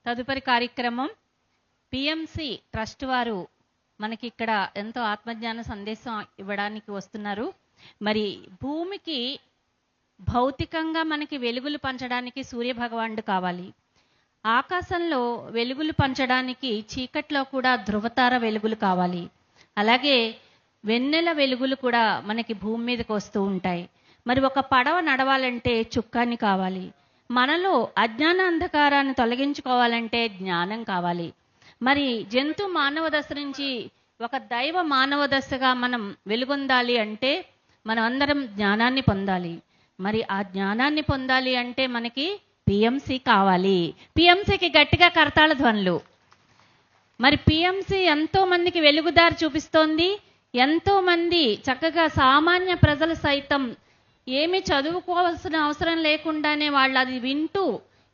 తదుపరి కార్యక్రమం PMC trust వారు మనకి ఇక్కడ ఎంతో ఆత్మజ్ఞాన సందేశం ఇవ్వడానికి వస్తున్నారు. మరి భూమికి భౌతికంగా మనకి వెలుగులు పంచడానికి సూర్య భగవానుడు కావాలి. ఆకాశంలో వెలుగులు పంచడానికి చీకట్లో కూడా ధృవతార వెలుగులు కావాలి. అలాగే వెన్నెల వెలుగులు కూడా మనకి భూమి మీదకి వస్తూ ఉంటాయి. మరి ఒక పడవ నడవాలంటే చుక్కాని కావాలి. మనలో అజ్ఞాన అంధకారాన్ని తొలగించుకోవాలంటే జ్ఞానం కావాలి. మరి జంతు మానవ దశ నుంచి ఒక దైవ మానవ దశగా మనం వెలుగొందాలి అంటే మనం అందరం జ్ఞానాన్ని పొందాలి. మరి ఆ జ్ఞానాన్ని పొందాలి అంటే మనకి పిఎంసి కావాలి. పిఎంసికి గట్టిగా కరతాళ ధ్వనులు. మరి పిఎంసి ఎంతో మందికి వెలుగుదారి చూపిస్తోంది. ఎంతో మంది చక్కగా సామాన్య ప్రజలు సైతం ఏమి చదువుకోవాల్సిన అవసరం లేకుండానే వాళ్ళు అది వింటూ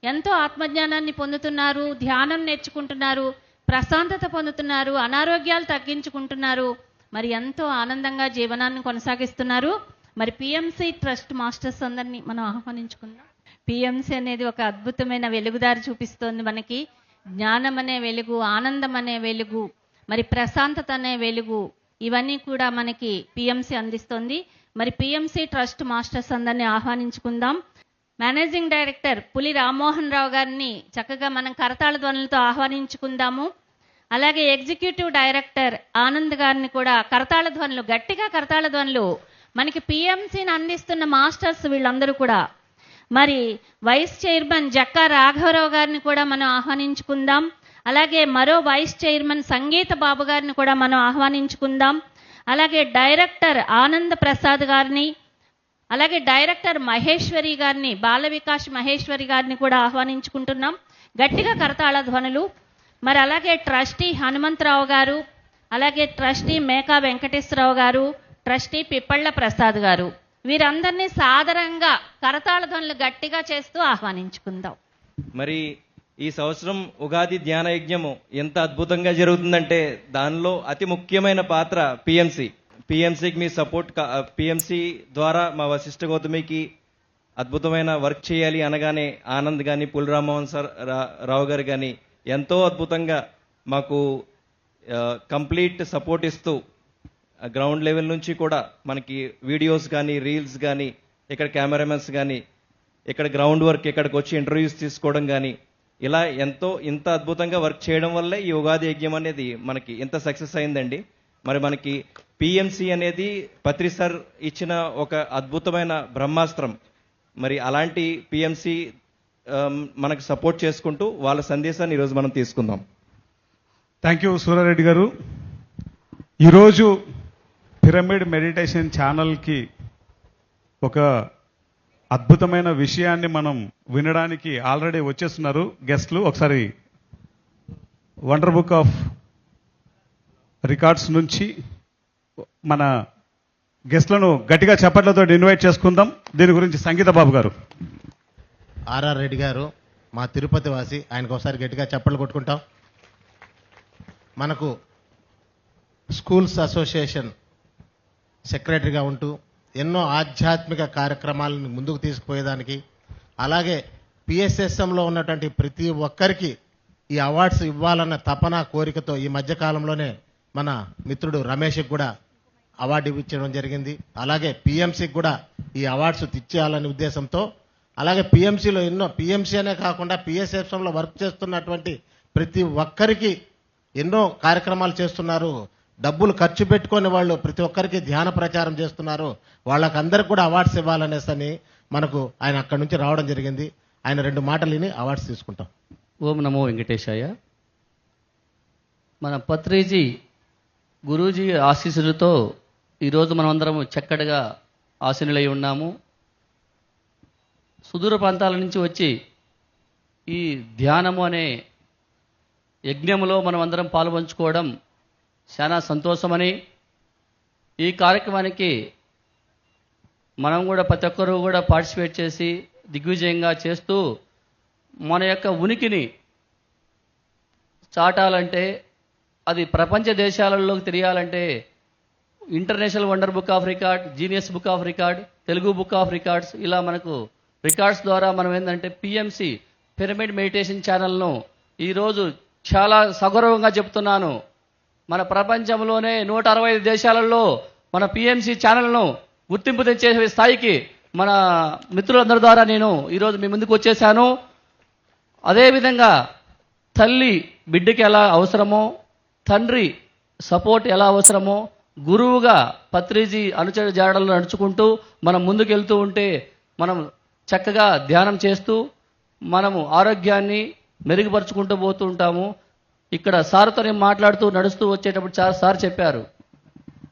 ఎంతో ఆత్మజ్ఞానాన్ని పొందుతున్నారు, ధ్యానం నేర్చుకుంటున్నారు, ప్రశాంతత పొందుతున్నారు, అనారోగ్యాలు తగ్గించుకుంటున్నారు, మరి ఎంతో ఆనందంగా జీవనాన్ని కొనసాగిస్తున్నారు. మరి పిఎంసి ట్రస్ట్ మాస్టర్స్ అందరినీ మనం ఆహ్వానించుకుందాం. పిఎంసి అనేది ఒక అద్భుతమైన వెలుగుదారి చూపిస్తోంది మనకి. జ్ఞానం అనే వెలుగు, ఆనందం అనే వెలుగు, మరి ప్రశాంతత అనే వెలుగు, ఇవన్నీ కూడా మనకి పిఎంసి అందిస్తోంది. మరి పిఎంసి ట్రస్ట్ మాస్టర్స్ అందరినీ ఆహ్వానించుకుందాం. మేనేజింగ్ డైరెక్టర్ పులి రామ్మోహన్ రావు గారిని చక్కగా మనం కరతాళ ధ్వనులతో ఆహ్వానించుకుందాము. అలాగే ఎగ్జిక్యూటివ్ డైరెక్టర్ ఆనంద్ గారిని కూడా కరతాళ ధ్వనులు, గట్టిగా కరతాళ ధ్వనులు. మనకి పిఎంసిని అందిస్తున్న మాస్టర్స్ వీళ్ళందరూ కూడా. మరి వైస్ చైర్మన్ జక్కా రాఘవరావు గారిని కూడా మనం ఆహ్వానించుకుందాం. అలాగే మరో వైస్ చైర్మన్ సంగీత బాబు గారిని కూడా మనం ఆహ్వానించుకుందాం. అలాగే డైరెక్టర్ ఆనంద్ ప్రసాద్ గారిని, అలాగే డైరెక్టర్ మహేశ్వరి గారిని, బాల వికాస్ మహేశ్వరి గారిని కూడా ఆహ్వానించుకుంటున్నాం. గట్టిగా కరతాళ ధ్వనులు. మరి అలాగే ట్రస్టీ హనుమంతరావు గారు, అలాగే ట్రస్టీ మేకా వెంకటేశ్వరరావు గారు, ట్రస్టీ పిప్పళ్ళ ప్రసాద్ గారు, వీరందరినీ సాదరంగా కరతాళ ధ్వనులు గట్టిగా చేస్తూ ఆహ్వానించుకుందాం. మరి ఈ సంవత్సరం ఉగాది ధ్యాన యజ్ఞము ఎంత అద్భుతంగా జరుగుతుందంటే దానిలో అతి ముఖ్యమైన పాత్ర పిఎంసికి మీ సపోర్ట్. పిఎంసి ద్వారా మా వశిష్ఠ గౌతమికి అద్భుతమైన వర్క్ చేయాలి అనగానే ఆనంద్ కానీ పుల్ రామ్మోహన్ రావు గారు కానీ ఎంతో అద్భుతంగా మాకు కంప్లీట్ సపోర్ట్ ఇస్తూ గ్రౌండ్ లెవెల్ నుంచి కూడా మనకి వీడియోస్ కానీ రీల్స్ కానీ, ఇక్కడ కెమెరామెన్స్ కానీ, ఇక్కడ గ్రౌండ్ వర్క్, ఇక్కడికి వచ్చి ఇంటర్వ్యూస్ తీసుకోవడం కానీ, ఇలా ఇంత అద్భుతంగా వర్క్ చేయడం వల్లే ఈ ఉగాది యజ్ఞం అనేది మనకి ఇంత సక్సెస్ అయిందండి. మరి మనకి పిఎంసి అనేది పత్రి సార్ ఇచ్చిన ఒక అద్భుతమైన బ్రహ్మాస్త్రం. మరి అలాంటి పిఎంసి మనకు సపోర్ట్ చేసుకుంటూ వాళ్ళ సందేశాన్ని ఈరోజు మనం తీసుకుందాం. థ్యాంక్ యూ సూరారెడ్డి గారు. ఈరోజు పిరమిడ్ మెడిటేషన్ ఛానల్కి ఒక అద్భుతమైన విషయాన్ని మనం వినడానికి ఆల్రెడీ వచ్చేస్తున్నారు గెస్ట్లు. ఒకసారి వండర్ బుక్ ఆఫ్ రికార్డ్స్ నుంచి మన గెస్ట్లను గట్టిగా చప్పట్లతో ఇన్వైట్ చేసుకుందాం. దీని గురించి సంగీత బాబు గారు. ఆర్ఆర్ రెడ్డి గారు మా తిరుపతి వాసి, ఆయనకు ఒకసారి గట్టిగా చప్పట్లు కొట్టుకుంటాం. మనకు స్కూల్స్ అసోసియేషన్ సెక్రటరీగా ఉంటూ ఎన్నో ఆధ్యాత్మిక కార్యక్రమాలను ముందుకు తీసుకుపోయేదానికి, అలాగే పిఎస్ఎస్ఎంలో ఉన్నటువంటి ప్రతి ఒక్కరికి ఈ అవార్డ్స్ ఇవ్వాలన్న తపన కోరికతో ఈ మధ్యకాలంలోనే మన మిత్రుడు రమేష్కి కూడా అవార్డు ఇవ్వడం జరిగింది. అలాగే పిఎంసికి కూడా ఈ అవార్డ్స్ ఇచ్చేయాలనే ఉద్దేశంతో, అలాగే పిఎంసిలో ఎన్నో, పిఎంసి అనే కాకుండా పిఎస్ఎస్ఎంలో వర్క్ చేస్తున్నటువంటి ప్రతి ఒక్కరికి ఎన్నో కార్యక్రమాలు చేస్తున్నారు. డబ్బులు ఖర్చు పెట్టుకొని వాళ్ళు ప్రతి ఒక్కరికి ధ్యాన ప్రచారం చేస్తున్నారు. వాళ్ళకందరికి కూడా అవార్డ్స్ ఇవ్వాలనేసని మనకు ఆయన అక్కడి నుంచి రావడం జరిగింది. ఆయన 2 మాటలు విని అవార్డ్స్ తీసుకుంటాం. ఓం నమో వెంకటేశాయ. మన పత్రిజీ గురూజీ ఆశీస్సులతో ఈరోజు మనం అందరం చక్కటిగా ఆసీనులై ఉన్నాము. సుదూర ప్రాంతాల నుంచి వచ్చి ఈ ధ్యానము అనే యజ్ఞములో మనం అందరం పాల్పంచుకోవడం చాలా సంతోషమని, ఈ కార్యక్రమానికి మనం కూడా ప్రతి ఒక్కరూ కూడా పార్టిసిపేట్ చేసి దిగ్విజయంగా చేస్తూ మన యొక్క ఉనికిని చాటాలంటే, అది ప్రపంచ దేశాలలోకి తెలియాలంటే international wonder book of record, genius book of record, Telugu book of records, ఇలా మనకు రికార్డ్స్ ద్వారా మనం ఏంటంటే పిఎంసి పిరమిడ్ మెడిటేషన్ ఛానల్ను ఈరోజు చాలా సగౌరవంగా చెప్తున్నాను, మన ప్రపంచంలోనే 165 దేశాలలో మన పిఎంసి ఛానల్ను గుర్తింపు తెచ్చే స్థాయికి మన మిత్రులందరి ద్వారా నేను ఈరోజు మీ ముందుకు వచ్చేసాను. అదేవిధంగా తల్లి బిడ్డకి ఎలా అవసరమో, తండ్రి సపోర్ట్ ఎలా అవసరమో, గురువుగా పత్రిజీ అనుచర జాడల్లో నడుచుకుంటూ మనం ముందుకెళ్తూ ఉంటే మనం చక్కగా ధ్యానం చేస్తూ మనము ఆరోగ్యాన్ని మెరుగుపరుచుకుంటూ పోతూ ఉంటాము. ఇక్కడ సార్తో నేను మాట్లాడుతూ నడుస్తూ వచ్చేటప్పుడు సార్ చెప్పారు,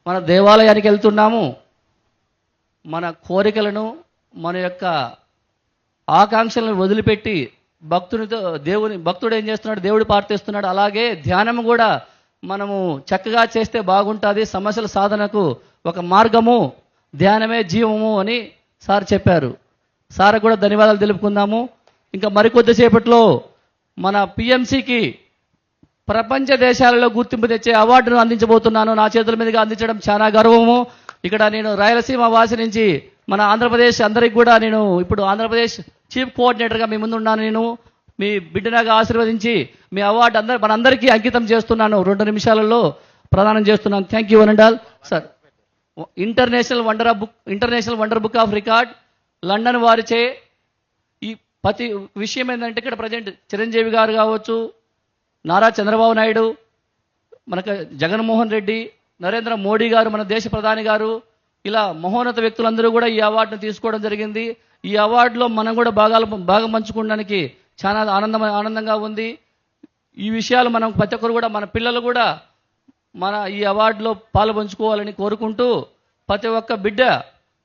మన దేవాలయానికి వెళ్తున్నాము, మన కోరికలను మన యొక్క ఆకాంక్షలను వదిలిపెట్టి భక్తుడు ఏం చేస్తున్నాడు, దేవుడు ప్రార్థిస్తున్నాడు. అలాగే ధ్యానం కూడా మనము చక్కగా చేస్తే బాగుంటుంది, సమస్యల సాధనకు ఒక మార్గము ధ్యానమే జీవము అని సార్ చెప్పారు. సార్ కూడా ధన్యవాదాలు తెలుపుకుందాము. ఇంకా మరికొద్దిసేపట్లో మన పిఎంసికి ప్రపంచ దేశాలలో గుర్తింపు తెచ్చే అవార్డును అందించబోతున్నాను. నా చేతుల మీదుగా అందించడం చాలా గర్వము. ఇక్కడ నేను రాయలసీమ వాసి నుంచి మన ఆంధ్రప్రదేశ్ అందరికి కూడా నేను ఇప్పుడు ఆంధ్రప్రదేశ్ చీఫ్ కోఆర్డినేటర్గా మీ ముందు ఉన్నాను. నేను మీ బిడ్డనగా ఆశీర్వదించి మీ అవార్డు మనందరికీ అంకితం చేస్తున్నాను. 2 నిమిషాలలో ప్రదానం చేస్తున్నాను. Thank you one and all. Sir, international wonder book of record London వారిచే ఈ ప్రతి విషయం ఏంటంటే ఇక్కడ ప్రజెంట్ చిరంజీవి గారు కావచ్చు, నారా చంద్రబాబు నాయుడు, మనకు జగన్మోహన్ రెడ్డి, నరేంద్ర మోడీ గారు, మన దేశ ప్రధాని గారు, ఇలా మహోన్నత వ్యక్తులందరూ కూడా ఈ అవార్డును తీసుకోవడం జరిగింది. ఈ అవార్డులో మనం కూడా భాగం పంచుకోవడానికి చాలా ఆనందంగా ఉంది. ఈ విషయాలు మనం ప్రతి ఒక్కరు కూడా మన పిల్లలు కూడా మన ఈ అవార్డులో పాలు పంచుకోవాలని కోరుకుంటూ ప్రతి ఒక్క బిడ్డ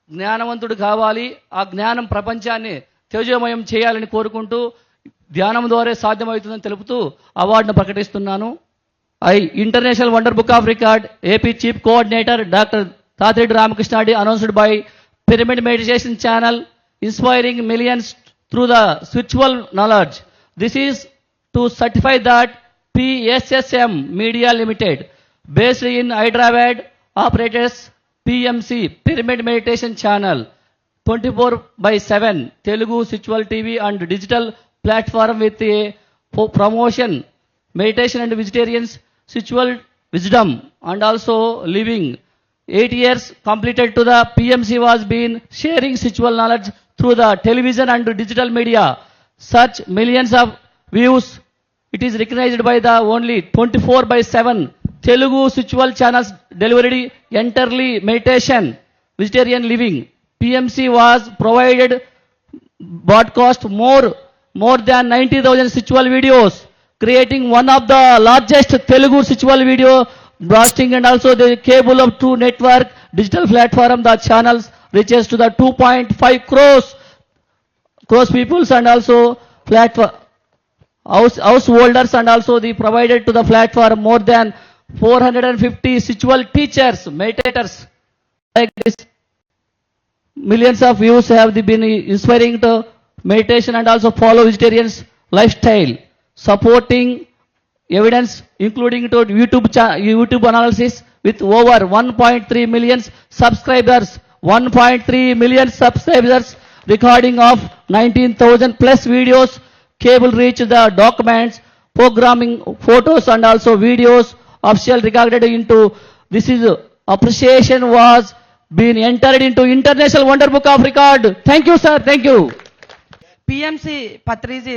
జ్ఞానవంతుడు కావాలి, ఆ జ్ఞానం ప్రపంచాన్ని తేజోమయం చేయాలని కోరుకుంటూ ధ్యానం ద్వారా సాధ్యమవుతుందని తెలుపుతూ అవార్డును ప్రకటిస్తున్నాను. International wonder book of record AP chief coordinator doctor Tatireddy Ramakrishnareddy announced by Pyramid Meditation Channel inspiring millions through the spiritual knowledge. This is to certify that PSSM Media Limited based in Hyderabad operates PMC Pyramid Meditation Channel 24/7 Telugu Spiritual TV and digital platform with a promotion meditation and vegetarians spiritual wisdom and also living. 8 years completed to the PMC was been sharing spiritual knowledge through the television and digital media. Such millions of views. It is recognized by the only 24/7 Telugu spiritual channels delivered entirely meditation, vegetarian living. PMC was provided broadcast more than 90,000 spiritual videos, creating one of the largest Telugu spiritual video broadcasting and also the cable of 2 network digital platform. The channels reaches to the 2.5 crores peoples and also platform householders and also the provided to the platform more than 450 spiritual teachers, meditators like this. Millions of views have been inspiring to meditation and also follow vegetarians lifestyle, supporting evidence including to YouTube analysis with over 1.3 million subscribers, 1.3 million subscribers, recording of 19,000 plus videos, cable reach the documents, programming photos and also videos, official recorded into this is appreciation was been entered into International Wonder Book of Record. Thank you, sir. Thank you. PMC Patriji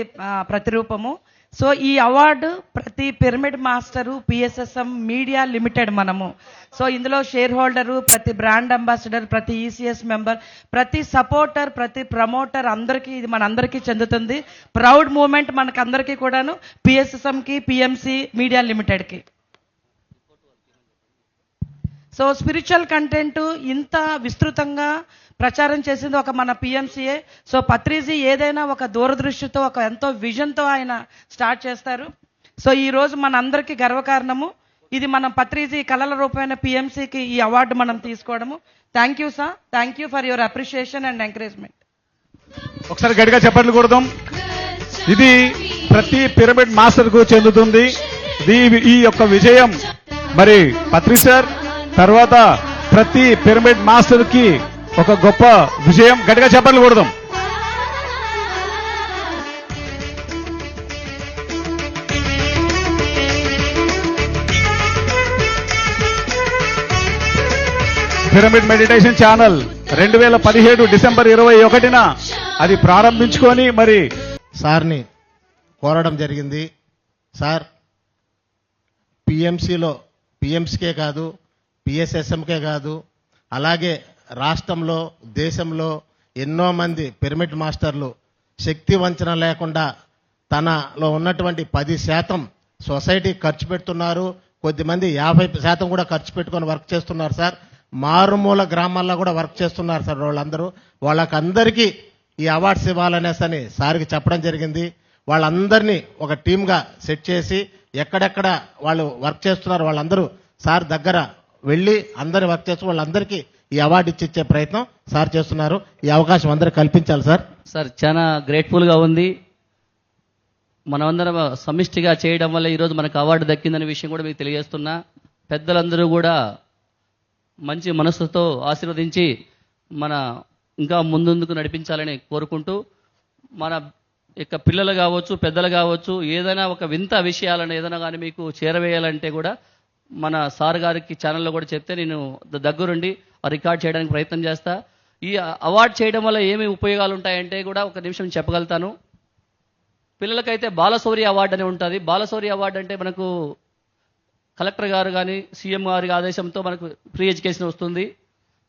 ప్రతిరూపము. So ఈ award ప్రతి pyramid master PSSM media limited మనము. So ఇందులో share holder, ప్రతి brand ambassador, ప్రతి ECS member, ప్రతి supporter, ప్రతి promoter అందరికీ ఇది మనందరికీ చెందుతుంది. ప్రౌడ్ మూమెంట్ మనకందరికీ కూడాను, పిఎస్ఎస్ఎంకి, పిఎంసి మీడియా లిమిటెడ్కి. సో స్పిరిచువల్ కంటెంట్ ఇంత విస్తృతంగా ప్రచారం చేసింది ఒక మన పిఎంసీఏ. సో పత్రిజీ ఏదైనా ఒక దూరదృష్టితో, ఒక ఎంతో విజన్తో ఆయన స్టార్ట్ చేస్తారు. సో ఈ రోజు మన అందరికీ గర్వకారణము. ఇది మనం పత్రిజీ కళల రూపమైన పిఎంసీకి ఈ అవార్డు మనం తీసుకోవడము. Thank you sir, thank you for your appreciation and encouragement. ఒకసారి గట్టిగా చప్పట్లు కొడదాం. ఇది ప్రతి పిరమిడ్ మాస్టర్ కు చెందుతుంది. ఈ యొక్క విజయం మరి పత్రి సార్ తర్వాత ప్రతి పిరమిడ్ మాస్టర్ కి ఒక గొప్ప విజయం. గట్టిగా చప్పట్లు కొడదాం. పిరమిడ్ మెడిటేషన్ ఛానల్ 2017 డిసెంబర్ 21న అది ప్రారంభించుకొని మరి సార్ని కోరడం జరిగింది. సార్, పిఎంసీకే కాదు, పిఎస్ఎస్ఎంకే కాదు, అలాగే రాష్ట్రంలో దేశంలో ఎన్నో మంది పిరమిడ్ మాస్టర్లు శక్తి వంచన లేకుండా తనలో ఉన్నటువంటి 10% సొసైటీకి ఖర్చు పెడుతున్నారు. కొద్దిమంది 50% కూడా ఖర్చు పెట్టుకొని వర్క్ చేస్తున్నారు సార్. మారుమూల గ్రామాల్లో కూడా వర్క్ చేస్తున్నారు సార్. వాళ్ళకందరికీ ఈ అవార్డ్స్ ఇవ్వాలనేసని సార్కి చెప్పడం జరిగింది. వాళ్ళందరినీ ఒక టీమ్గా సెట్ చేసి ఎక్కడెక్కడ వాళ్ళు వర్క్ చేస్తున్నారు వాళ్ళందరూ సార్ దగ్గర వెళ్ళి అందరు వర్క్ చేస్తూ వాళ్ళందరికీ ఈ అవార్డు ఇచ్చే ప్రయత్నం సార్ చేస్తున్నారు. ఈ అవకాశం అందరూ కల్పించాలి సార్. సార్ చాలా గ్రేట్ఫుల్గా ఉంది. మనమందరం సమిష్టిగా చేయడం వల్ల ఈరోజు మనకు అవార్డు దక్కిందనే విషయం కూడా మీకు తెలియజేస్తున్నా. పెద్దలందరూ కూడా మంచి మనసుతో ఆశీర్వదించి మన ఇంకా ముందుకు నడిపించాలని కోరుకుంటూ, మన ఇక పిల్లలు కావచ్చు, పెద్దలు కావచ్చు, ఏదైనా ఒక వింత విషయాలను ఏదైనా కానీ మీకు చేరవేయాలంటే కూడా మన సార్ గారికి ఛానల్లో కూడా చెప్తే నేను దగ్గరుండి రికార్డ్ చేయడానికి ప్రయత్నం చేస్తా. ఈ అవార్డు చేయడం వల్ల ఏమి ఉపయోగాలు ఉంటాయంటే కూడా ఒక నిమిషం చెప్పగలుగుతాను. పిల్లలకైతే బాలశౌర్య అవార్డు అని ఉంటుంది. బాలశౌర్య అవార్డు అంటే మనకు కలెక్టర్ గారు కానీ సీఎం గారి ఆదేశంతో మనకు ఫ్రీ ఎడ్యుకేషన్ వస్తుంది.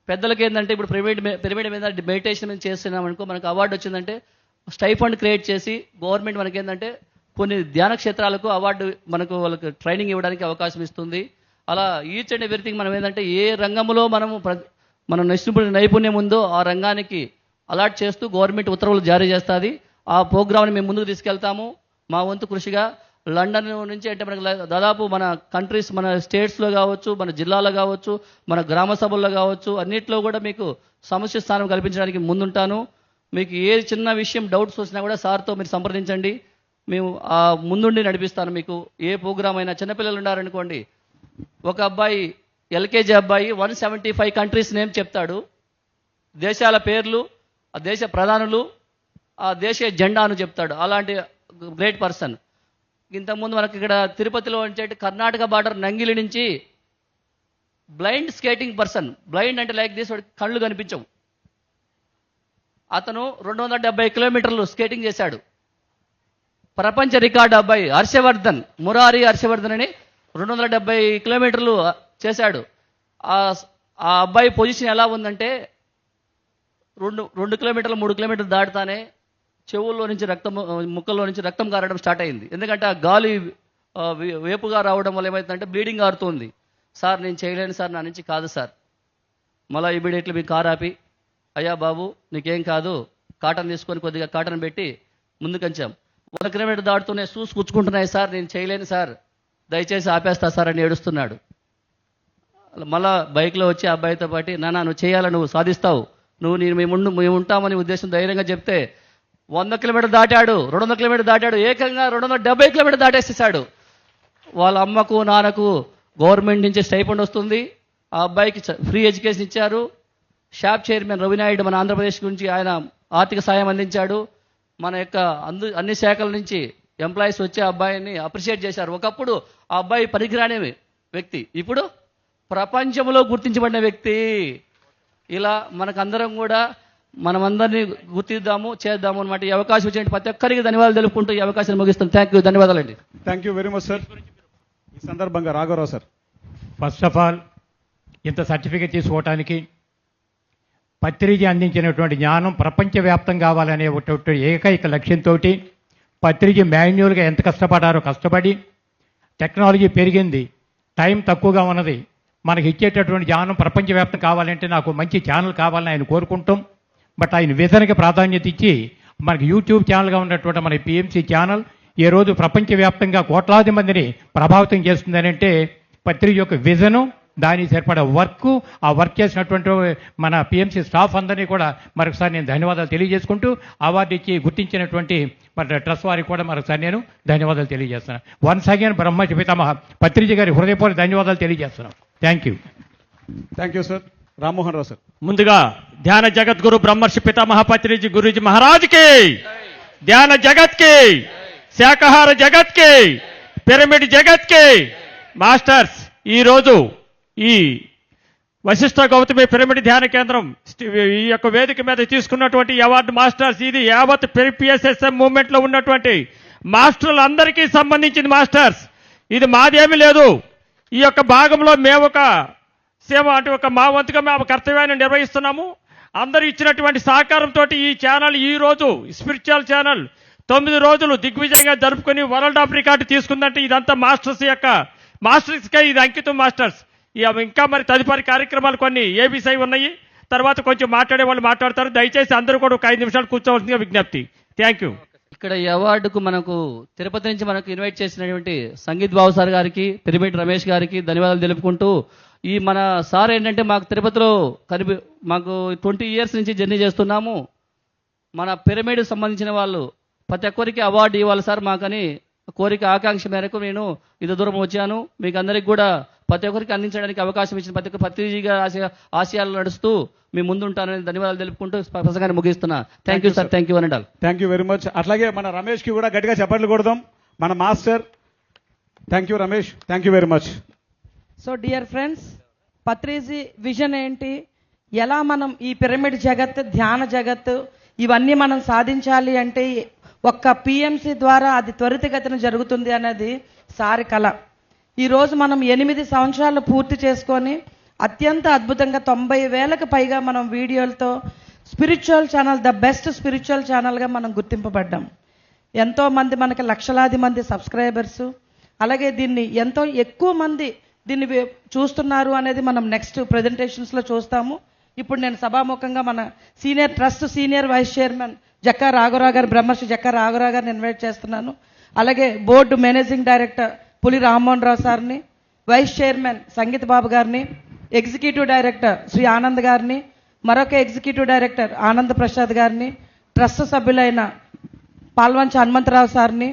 పెద్దలకి ఏంటంటే ఇప్పుడు పిరమిడ్ మీద మెడిటేషన్ మీద చేస్తున్నామనుకో మనకు అవార్డు వచ్చిందంటే స్టైఫండ్ క్రియేట్ చేసి గవర్నమెంట్ మనకి ఏంటంటే కొన్ని ధ్యాన క్షేత్రాలకు అవార్డు మనకు వాళ్ళకి ట్రైనింగ్ ఇవ్వడానికి అవకాశం ఇస్తుంది. అలా ఈచ్ అండ్ ఎవ్రీథింగ్ మనం ఏంటంటే ఏ రంగంలో మనం నైపుణ్యం ఉందో ఆ రంగానికి అలాట్ చేస్తూ గవర్నమెంట్ ఉత్తర్వులు జారీ చేస్తుంది. ఆ ప్రోగ్రామ్ని మేము ముందుకు తీసుకెళ్తాము. మా వంతు కృషిగా లండన్ నుంచి అంటే మనకు దాదాపు మన కంట్రీస్, మన స్టేట్స్లో కావచ్చు, మన జిల్లాలో కావచ్చు, మన గ్రామ సభల్లో కావచ్చు, అన్నింటిలో కూడా మీకు సమస్య స్థానం కల్పించడానికి ముందుంటాను. మీకు ఏ చిన్న విషయం డౌట్స్ వచ్చినా కూడా సార్తో మీరు సంప్రదించండి. మేము ఆ ముందుండి నడిపిస్తాను. మీకు ఏ ప్రోగ్రామ్ అయినా చిన్నపిల్లలు ఉన్నారనుకోండి, ఒక అబ్బాయి ఎల్కేజీ అబ్బాయి 175 కంట్రీస్ నేమ్ చెప్తాడు. దేశాల పేర్లు, ఆ దేశ ప్రధానులు, ఆ దేశ జెండాను చెప్తాడు. అలాంటి గ్రేట్ పర్సన్. ఇంతకుముందు మనకి ఇక్కడ తిరుపతిలో వచ్చే కర్ణాటక బార్డర్ నంగిలి నుంచి బ్లైండ్ స్కేటింగ్ పర్సన్, బ్లైండ్ అంటే లైక్ దిస్, కళ్ళు కనిపించవు, అతను 270 కిలోమీటర్లు స్కేటింగ్ చేశాడు. ప్రపంచ రికార్డు అబ్బాయి హర్షవర్ధన్, మురారి హర్షవర్ధన్ అని 270 కిలోమీటర్లు చేశాడు. ఆ అబ్బాయి పొజిషన్ ఎలా ఉందంటే 2 కిలోమీటర్లు 3 కిలోమీటర్లు దాటుతానే చెవుల్లో నుంచి ముక్కల్లో నుంచి రక్తం కారడం స్టార్ట్ అయింది. ఎందుకంటే ఆ గాలి వేపుగా రావడం వల్ల ఏమవుతుందంటే బ్లీడింగ్ ఆరుతుంది. సార్ నేను చేయలేను సార్, నా నుంచి కాదు సార్. మళ్ళీ ఇమీడియట్లీ మీ కార్ ఆపి, అయ్యా బాబు నీకేం కాదు, కాటన్ తీసుకొని కొద్దిగా కాటన్ పెట్టి ముందుకొచ్చాం. 1 కిలోమీటర్ దాటుతూనే షూస్ కూర్చుకుంటున్నాయి సార్, నేను చేయలేను సార్, దయచేసి ఆపేస్తా సార్ అని ఏడుస్తున్నాడు. మళ్ళా బైక్లో వచ్చి ఆ అబ్బాయితో పాటు, నాన్న నువ్వు చేయాలని, నువ్వు సాధిస్తావు, మేము ఉంటామని ఉద్దేశం ధైర్యంగా చెప్తే 100 కిలోమీటర్ దాటాడు, 200 కిలోమీటర్ దాటాడు, ఏకంగా 270 కిలోమీటర్ దాటేసేసాడు. వాళ్ళ అమ్మకు నాన్నకు గవర్నమెంట్ నుంచి స్టైఫండ్ వస్తుంది. ఆ అబ్బాయికి ఫ్రీ ఎడ్యుకేషన్ ఇచ్చారు. షాప్ చైర్మన్ రవినాయుడు మన ఆంధ్రప్రదేశ్ గురించి ఆయన ఆర్థిక సాయం అందించాడు. మన యొక్క అన్ని శాఖల నుంచి ఎంప్లాయీస్ వచ్చి ఆ అబ్బాయిని అప్రిషియేట్ చేశారు. ఒకప్పుడు ఆ అబ్బాయి పనికిరాని వ్యక్తి, ఇప్పుడు ప్రపంచంలో గుర్తించబడిన వ్యక్తి. ఇలా మనకందరం కూడా మనమందరినీ గుర్తిద్దాము, చేద్దాము అనమాట. ఈ అవకాశం ఇచ్చిన ప్రతి ఒక్కరికి ధన్యవాదాలు తెలుపుకుంటూ ఈ అవకాశాన్ని ముగిస్తాను. థ్యాంక్ యూ, ధన్యవాదాలండి. Thank you very much sir. ఈ సందర్భంగా రాఘవరావు సార్. ఫస్ట్ ఆఫ్ ఆల్ ఇంత సర్టిఫికేట్ తీసుకోవటానికి పత్రిజీ అందించినటువంటి జ్ఞానం ప్రపంచవ్యాప్తం కావాలనే ఏకైక లక్ష్యంతో పత్రిజీ మాన్యువల్గా ఎంత కష్టపడి టెక్నాలజీ పెరిగింది, టైం తక్కువగా ఉన్నది, మనకి ఇచ్చేటటువంటి జ్ఞానం ప్రపంచవ్యాప్తం కావాలంటే నాకు మంచి ఛానల్ కావాలని ఆయన కోరుకుంటాం. బట్ ఆయన విజన్కి ప్రాధాన్యత ఇచ్చి మనకి యూట్యూబ్ ఛానల్గా ఉన్నటువంటి మన పిఎంసి ఛానల్ ఈ రోజు ప్రపంచవ్యాప్తంగా కోట్లాది మందిని ప్రభావితం చేస్తుందని అంటే పత్రిక యొక్క విజను, దానికి సరిపడే వర్క్, ఆ వర్క్ చేసినటువంటి మన పిఎంసి స్టాఫ్ అందరినీ కూడా మరొకసారి నేను ధన్యవాదాలు తెలియజేసుకుంటూ అవార్డు ఇచ్చి గుర్తించినటువంటి మన ట్రస్ట్ వారికి కూడా మరొకసారి నేను ధన్యవాదాలు తెలియజేస్తున్నాను. వన్స్ అగైన్ బ్రహ్మర్షి పితామహ పత్రిజీ గారి హృదయపూర్వక ధన్యవాదాలు తెలియజేస్తున్నాను. Thank you. Thank you sir. Rammohan Rao sir. ముందుగా ధ్యాన జగద్గురు బ్రహ్మర్షి పితామహ పత్రిజీ గురూజీ మహారాజ్ కి, ధ్యాన జగత్ కి, శాకాహార జగత్ కి, పిరమిడ్ జగత్ కి, మాస్టర్స్ ఈరోజు ఈ వశిష్ఠ గౌతమి పిరమిడ్ ధ్యాన కేంద్రం ఈ యొక్క వేదిక మీద తీసుకున్నటువంటి అవార్డు మాస్టర్స్, ఇది యావత్ పిఎస్ఎస్ఎం మూవ్మెంట్ లో ఉన్నటువంటి మాస్టర్లందరికీ సంబంధించింది మాస్టర్స్. ఇది మాదేమీ లేదు. ఈ యొక్క భాగంలో మేము ఒక సేవ అంటే ఒక మా వంతుగా మేము కర్తవ్యాన్ని నిర్వహిస్తున్నాము. అందరూ ఇచ్చినటువంటి సహకారంతో ఈ ఛానల్ ఈ రోజు స్పిరిచువల్ ఛానల్ 9 రోజులు దిగ్విజయంగా జరుపుకొని వరల్డ్ ఆఫ్ రికార్డు తీసుకుందంటే ఇదంతా మాస్టర్స్కే ఇది అంకితం మాస్టర్స్. ఇంకా మరి తదుపరి కార్యక్రమాలు కొన్ని ఏబీసీ ఉన్నాయి. తర్వాత కొంచెం మాట్లాడే వాళ్ళు మాట్లాడతారు. దయచేసి అందరూ కూడా ఒక 5 నిమిషాలు కూర్చోవలసిందిగా విజ్ఞప్తి. Thank you. ఇక్కడ ఈ అవార్డుకు మనకు తిరుపతి నుంచి మనకు ఇన్వైట్ చేసినటువంటి సంగీత్ బాబు సార్ గారికి, పిరమిడ్ రమేష్ గారికి ధన్యవాదాలు తెలుపుకుంటూ, ఈ మన సార్ ఏంటంటే మాకు తిరుపతిలో మాకు 20 ఇయర్స్ నుంచి జర్నీ చేస్తున్నాము. మన పిరమిడ్ సంబంధించిన వాళ్ళు ప్రతి ఒక్కరికి అవార్డు ఇవ్వాలి సార్ మాకని కోరిక ఆకాంక్ష మేరకు నేను ఇంత దూరం వచ్చాను. మీకు అందరికి కూడా ప్రతి ఒక్కరికి అందించడానికి అవకాశం ఇచ్చిన ప్రతి ఒక్క పత్రిజీగా ఆశయాలు నడుస్తూ మీ ముందుంటానని ధన్యవాదాలు తెలుపుకుంటూ ప్రసంగాన్ని ముగిస్తున్నా. Thank you sir. Thank you అనండాలి. Thank you very much. అట్లాగే మన రమేష్ కి కూడా గట్టిగా చప్పట్లు కొడదాం. మన master. Thank you Ramesh. Thank you very much. So dear friends, Patriji vision ఏంటి, ఎలా మనం ఈ పిరమిడ్ జగత్, ధ్యాన జగత్ ఇవన్నీ మనం సాధించాలి అంటే ఒక్క పిఎంసి ద్వారా అది త్వరితగతిన జరుగుతుంది అనేది సారి కళ. ఈరోజు మనం 8 సంవత్సరాలు పూర్తి చేసుకొని అత్యంత అద్భుతంగా 90,000కు పైగా మనం వీడియోలతో spiritual channel, the best spiritual ఛానల్గా మనం గుర్తింపబడ్డాం. ఎంతో మంది మనకి లక్షలాది మంది సబ్స్క్రైబర్స్, అలాగే దీన్ని ఎంతో ఎక్కువ మంది దీన్ని చూస్తున్నారు అనేది మనం నెక్స్ట్ ప్రెజెంటేషన్స్లో చూస్తాము. ఇప్పుడు నేను సభాముఖంగా మన సీనియర్ వైస్ చైర్మన్ జక్కా రాఘవరావు గారు, బ్రహ్మర్షి జక్కా రాఘవరావు గారిని ఇన్వైట్ చేస్తున్నాను. అలాగే బోర్డు మేనేజింగ్ డైరెక్టర్ పులి రామ్మోహన్ రావు సార్ని, వైస్ చైర్మన్ సంగీత్ బాబు గారిని, ఎగ్జిక్యూటివ్ డైరెక్టర్ శ్రీ ఆనంద్ గారిని, మరొక ఎగ్జిక్యూటివ్ డైరెక్టర్ ఆనంద్ ప్రసాద్ గారిని, ట్రస్ట్ సభ్యులైన పాల్వంచ హనుమంతరావు సార్ని,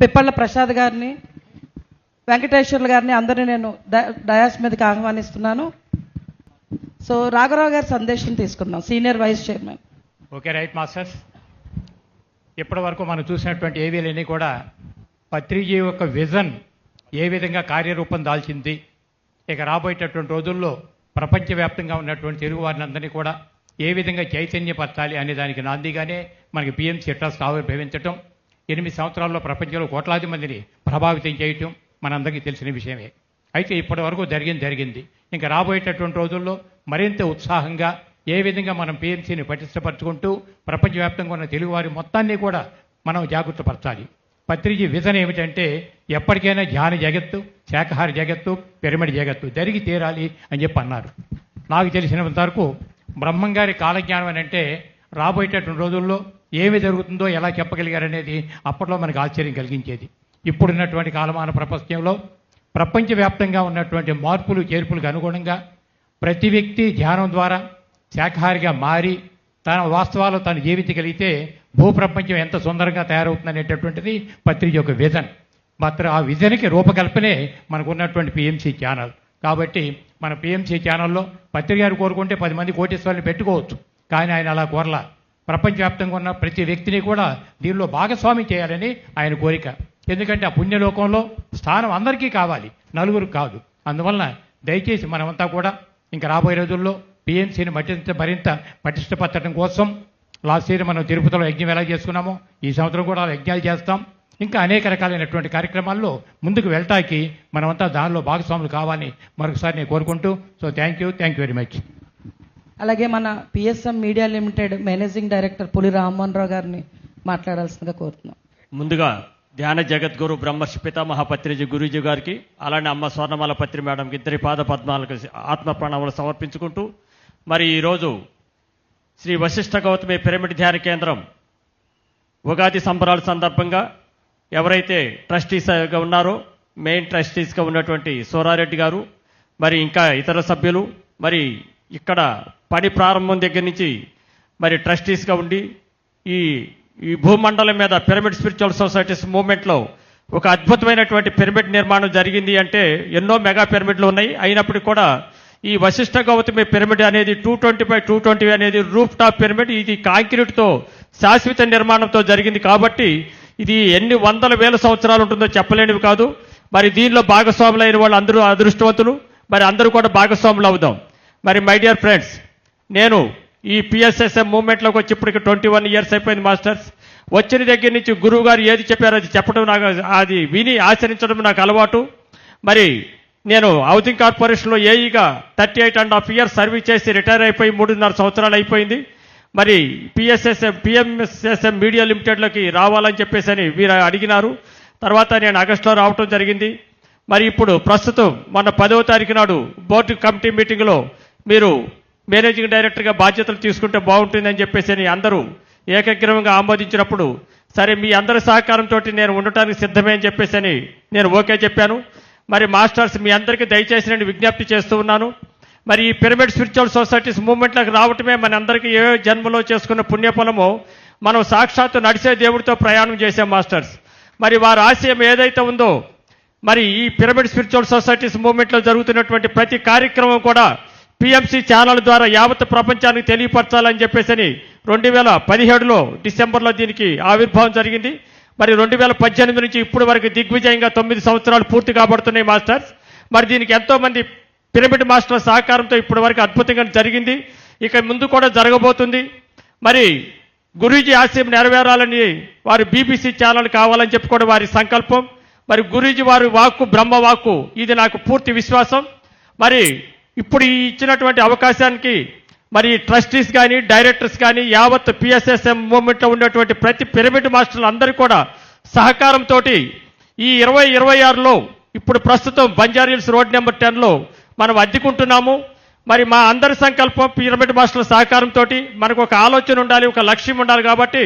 పిప్పళ్ళ ప్రసాద్ గారిని, వెంకటేశ్వర్లు గారిని అందరినీ నేను డయాస్ మీదకి ఆహ్వానిస్తున్నాను. సో రాఘవరావు గారి సందేశం తీసుకుందాం, senior vice chairman. Okay right masters. ఇప్పటి వరకు మనం చూసినటువంటి ఏవీలన్నీ కూడా పత్రిజీ యొక్క విజన్ ఏ విధంగా కార్యరూపం దాల్చింది, ఇక రాబోయేటటువంటి రోజుల్లో ప్రపంచవ్యాప్తంగా ఉన్నటువంటి తెలుగు వారిని అందరినీ కూడా ఏ విధంగా చైతన్యపరచాలి అనే దానికి నాందిగానే మనకి పిఎంసి ట్రస్ట్ ఆవిర్భవించటం, 8 సంవత్సరాల్లో ప్రపంచంలో కోట్లాది మందిని ప్రభావితం చేయటం మనందరికీ తెలిసిన విషయమే. అయితే ఇప్పటి వరకు జరిగింది. ఇంకా రాబోయేటటువంటి రోజుల్లో మరింత ఉత్సాహంగా ఏ విధంగా మనం పిఎంసీని పటిష్టపరచుకుంటూ ప్రపంచవ్యాప్తంగా ఉన్న తెలుగువారి మొత్తాన్ని కూడా మనం జాగృతపరచాలి. పత్రిజీ విజన్ ఏమిటంటే ఎప్పటికైనా ధ్యాన జగత్తు, శాకాహార జగత్తు, పిరమిడ్ జగత్తు జరిగి తీరాలి అని చెప్పి అన్నారు. నాకు తెలిసినంత వరకు బ్రహ్మంగారి కాలజ్ఞానం అని అంటే రాబోయేటటువంటి రోజుల్లో ఏమి జరుగుతుందో ఎలా చెప్పగలిగారనేది అప్పట్లో మనకు ఆశ్చర్యం కలిగించేది. ఇప్పుడున్నటువంటి కాలమాన ప్రపంచంలో ప్రపంచవ్యాప్తంగా ఉన్నటువంటి మార్పులు చేర్పులకు అనుగుణంగా ప్రతి వ్యక్తి ధ్యానం ద్వారా శాకాహారిగా మారి తన వాస్తవాలు తను జీవించగలిగితే భూప్రపంచం ఎంత సుందరంగా తయారవుతుందనేటటువంటిది పత్రిక యొక్క విజన్. మాత్రం ఆ విజన్కి రూపకల్పనే మనకున్నటువంటి పిఎంసి ఛానల్. కాబట్టి మన పిఎంసి ఛానల్లో పత్రిక గారు కోరుకుంటే 10 మంది కోటీశ్వరులు పెట్టుకోవచ్చు, కానీ ఆయన అలా కోరలా. ప్రపంచవ్యాప్తంగా ఉన్న ప్రతి వ్యక్తిని కూడా దీనిలో భాగస్వామి చేయాలని ఆయన కోరిక. ఎందుకంటే ఆ పుణ్యలోకంలో స్థానం అందరికీ కావాలి, నలుగురు కాదు. అందువలన దయచేసి మనమంతా కూడా ఇంకా రాబోయే రోజుల్లో పిఎంసీని మరింత పటిష్టపరచడం కోసం లాస్ట్ ఇయర్ మనం తిరుపతిలో యజ్ఞం ఎలా చేసుకున్నామో ఈ సంవత్సరం కూడా యజ్ఞాలు చేస్తాం. ఇంకా అనేక రకాలైనటువంటి కార్యక్రమాల్లో ముందుకు వెళ్ళటానికి మనమంతా దానిలో భాగస్వాములు కావాలని మరొకసారి నేను కోరుకుంటూ, so thank you very much. అలాగే మన PSM media limited managing director పులి రామ్మోహన్ రావు గారిని మాట్లాడాల్సిందిగా కోరుతున్నాం. ముందుగా ధ్యాన జగద్గురు బ్రహ్మర్షి పితామహ పత్రిజీ గురూజీ గారికి, అలానే అమ్మ స్వర్ణమాల పత్రి మేడంకి ఇద్దరి పాద పద్మాలకు ఆత్మ ప్రణామాలు సమర్పించుకుంటూ, మరి ఈరోజు శ్రీ వశిష్ఠ గౌతమి పిరమిడ్ ధ్యాన కేంద్రం ఉగాది సంబరాల సందర్భంగా ఎవరైతే ట్రస్టీస్గా ఉన్నారో మెయిన్ ట్రస్టీస్గా ఉన్నటువంటి సోరారెడ్డి గారు, మరి ఇంకా ఇతర సభ్యులు, మరి ఇక్కడ పని ప్రారంభం దగ్గర నుంచి మరి ట్రస్టీస్గా ఉండి ఈ భూమండలం మీద పిరమిడ్ స్పిరిచువల్ సొసైటీస్ మూవ్మెంట్లో ఒక అద్భుతమైనటువంటి పిరమిడ్ నిర్మాణం జరిగింది. అంటే ఎన్నో మెగా పిరమిడ్లు ఉన్నాయి, అయినప్పటికీ కూడా ఈ వశిష్ఠ గౌతమి పిరమిడ్ అనేది 220x220 అనేది రూఫ్ టాప్ పిరమిడ్. ఇది కాంక్రీట్తో శాశ్వత నిర్మాణంతో జరిగింది కాబట్టి ఇది ఎన్ని వందల వేల సంవత్సరాలు ఉంటుందో చెప్పలేనివి కాదు. మరి దీనిలో భాగస్వాములైన వాళ్ళు అందరూ అదృష్టవంతులు, మరి అందరూ కూడా భాగస్వాములు అవుదాం. మరి మై డియర్ ఫ్రెండ్స్, నేను ఈ పిఎస్ఎస్ఎం మూవ్మెంట్లోకి వచ్చి ఇప్పటికి 21 ఇయర్స్ అయిపోయింది మాస్టర్స్. వచ్చిన దగ్గర నుంచి గురువు గారు ఏది చెప్పారో అది చెప్పడం నాకు, అది విని ఆచరించడం నాకు అలవాటు. మరి నేను హౌసింగ్ కార్పొరేషన్లో ఏఈగా 38.5 ఇయర్స్ సర్వీస్ చేసి రిటైర్ అయిపోయి 3.5 సంవత్సరాలు అయిపోయింది. మరి పిఎంఎస్ఎస్ఎం మీడియా లిమిటెడ్లోకి రావాలని చెప్పేసి వీరు అడిగినారు. తర్వాత నేను ఆగస్టులో రావటం జరిగింది. మరి ఇప్పుడు ప్రస్తుతం మన 10వ తారీఖు నాడు బోర్డు కమిటీ మీటింగ్లో మీరు మేనేజింగ్ డైరెక్టర్గా బాధ్యతలు తీసుకుంటే బాగుంటుందని చెప్పేసి అందరూ ఏకగ్రీవంగా ఆమోదించినప్పుడు, సరే మీ అందరి సహకారంతో నేను ఉండటానికి సిద్ధమే అని చెప్పేసి నేను ఓకే చెప్పాను. మరి మాస్టర్స్, మీ అందరికీ దయచేసి నేను విజ్ఞప్తి చేస్తూ ఉన్నాను. మరి ఈ పిరమిడ్ స్పిరిచువల్ సొసైటీస్ మూవ్మెంట్లోకి రావటమే మన అందరికీ ఏ జన్మలో చేసుకున్న పుణ్యఫలమో, మనం సాక్షాత్తు నడిచే దేవుడితో ప్రయాణం చేసాం మాస్టర్స్. మరి వారి ఆశయం ఏదైతే ఉందో, మరి ఈ పిరమిడ్ స్పిరిచువల్ సొసైటీస్ మూవ్మెంట్లో జరుగుతున్నటువంటి ప్రతి కార్యక్రమం కూడా పిఎంసి ఛానల్ ద్వారా యావత్ ప్రపంచానికి తెలియపరచాలని చెప్పేసి 2017లో డిసెంబర్లో దీనికి ఆవిర్భావం జరిగింది. మరి 2018 నుంచి ఇప్పటి వరకు దిగ్విజయంగా 9 సంవత్సరాలు పూర్తి కాబడుతున్నాయి మాస్టర్స్. మరి దీనికి ఎంతో మంది పిరమిడ్ మాస్టర్ల సహకారంతో ఇప్పటి వరకు అద్భుతంగా జరిగింది. ఇక ముందు కూడా జరగబోతుంది. మరి గురూజీ ఆశయం నెరవేరాలని వారి బీబీసీ ఛానల్ కావాలని చెప్పుకోవడం వారి సంకల్పం. మరి గురూజీ వారి వాక్కు బ్రహ్మవాక్కు, ఇది నాకు పూర్తి విశ్వాసం. మరి ఇప్పుడు ఈ ఇచ్చినటువంటి అవకాశానికి మరి ట్రస్టీస్ కానీ డైరెక్టర్స్ కానీ యావత్ పిఎస్ఎస్ఎం మూవ్మెంట్లో ఉన్నటువంటి ప్రతి పిరమిడ్ మాస్టర్లు అందరూ కూడా సహకారంతో ఈ 2026లో ఇప్పుడు ప్రస్తుతం బంజారీల్స్ రోడ్ నెంబర్ 10లో మనం అద్దెకుంటున్నాము. మరి మా అందరి సంకల్పం పిరమిడ్ మాస్టర్ల సహకారంతో మనకు ఒక ఆలోచన ఉండాలి, ఒక లక్ష్యం ఉండాలి. కాబట్టి